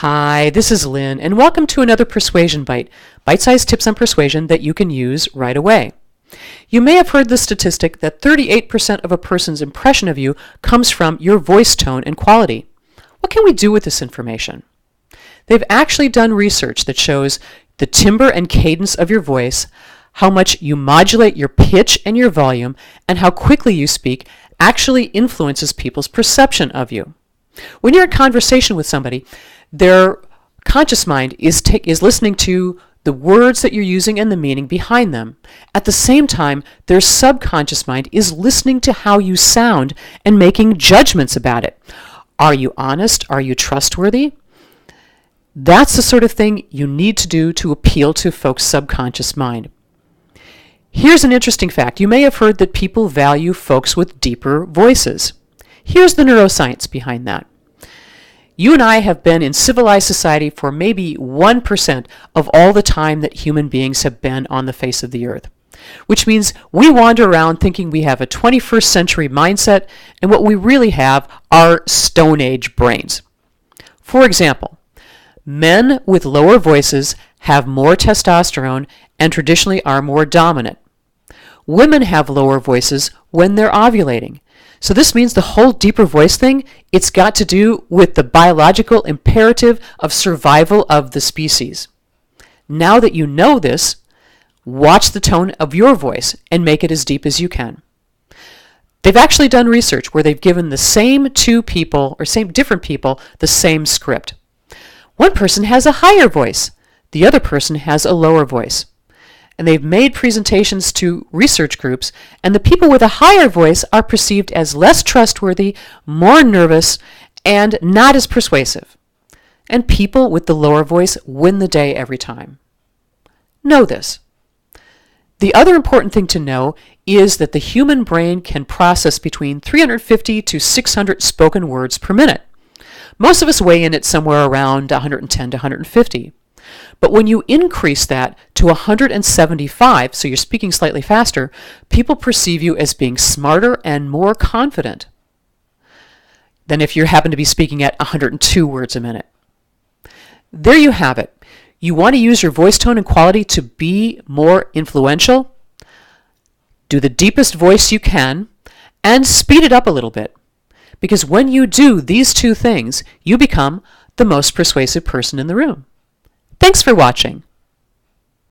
Hi, this is Lynn, and welcome to another Persuasion Byte, bite-sized tips on persuasion that you can use right away. You may have heard the statistic that 38% of a person's impression of you comes from your voice tone and quality. What can we do with this information? They've actually done research that shows the timbre and cadence of your voice, how much you modulate your pitch and your volume, and how quickly you speak actually influences people's perception of you. When you're in conversation with somebody, their conscious mind is listening to the words that you're using and the meaning behind them. At the same time, their subconscious mind is listening to how you sound and making judgments about it. Are you honest? Are you trustworthy? That's the sort of thing you need to do to appeal to folks' subconscious mind. Here's an interesting fact. You may have heard that people value folks with deeper voices. Here's the neuroscience behind that. You and I have been in civilized society for maybe 1% of all the time that human beings have been on the face of the earth, which means we wander around thinking we have a 21st century mindset, and what we really have are Stone Age brains. For example, men with lower voices have more testosterone and traditionally are more dominant. Women have lower voices when they're ovulating. So this means the whole deeper voice thing, it's got to do with the biological imperative of survival of the species. Now that you know this, watch the tone of your voice and make it as deep as you can. They've actually done research where they've given the same two people, or different people, the same script. One person has a higher voice, the other person has a lower voice. And they've made presentations to research groups, and the people with a higher voice are perceived as less trustworthy, more nervous, and not as persuasive. And people with the lower voice win the day every time. Know this. The other important thing to know is that the human brain can process between 350 to 600 spoken words per minute. Most of us weigh in at somewhere around 110 to 150. But when you increase that to 175, so you're speaking slightly faster, people perceive you as being smarter and more confident than if you happen to be speaking at 102 words a minute. There you have it. You want to use your voice tone and quality to be more influential? Do the deepest voice you can and speed it up a little bit. Because when you do these two things, you become the most persuasive person in the room. Thanks for watching.